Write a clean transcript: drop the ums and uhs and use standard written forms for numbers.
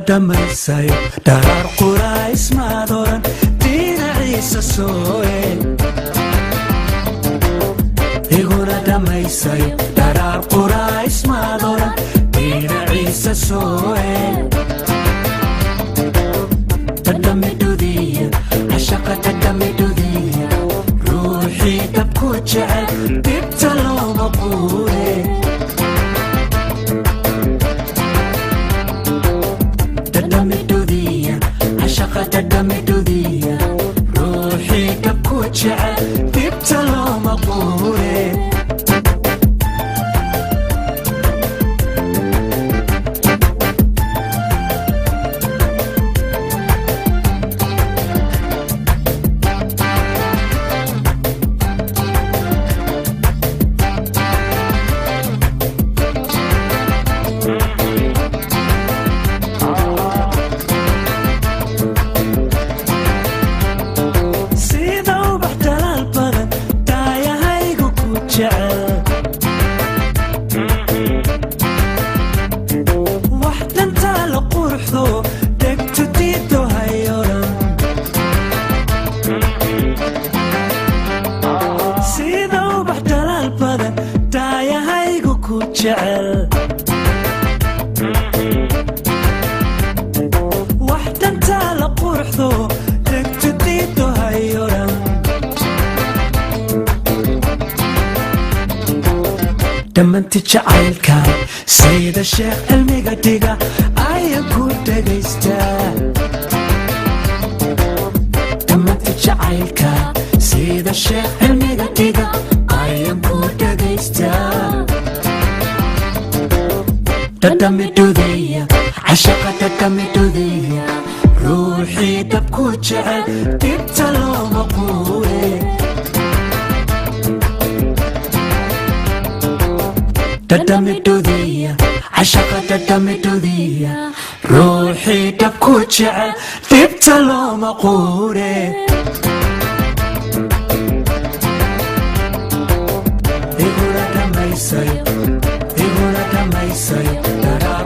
dhadhamaysayo dharaar qurays maadoran dhinaciisa sooe iguna dhamaysayo dharaar qurays maadoran dhinaciisa sooe dhadhamidhudiya cashaqa dhadhamidhudiya ruuxii dabku jecel dhibta looma quure dhadhamidhudiya ruuxii dabku jecel dhibta looma quure dhamanti jacaylkan sayida sheekh cilmiga dhiga ayaan ku dhagaystaa dhamanti jacaylkan sayida sheekh cilmiga dhiga ayaan ku dhagaystaa dhadhamidhudiya cashaqa dhadhamidhudiya ruuxii dabku jecel dhibta looma quure dhadhamidhudiya cashaqa dhadhamidhudiya ruuxii dabku jecel dhibta looma quure iguna dhamaysayo dharaar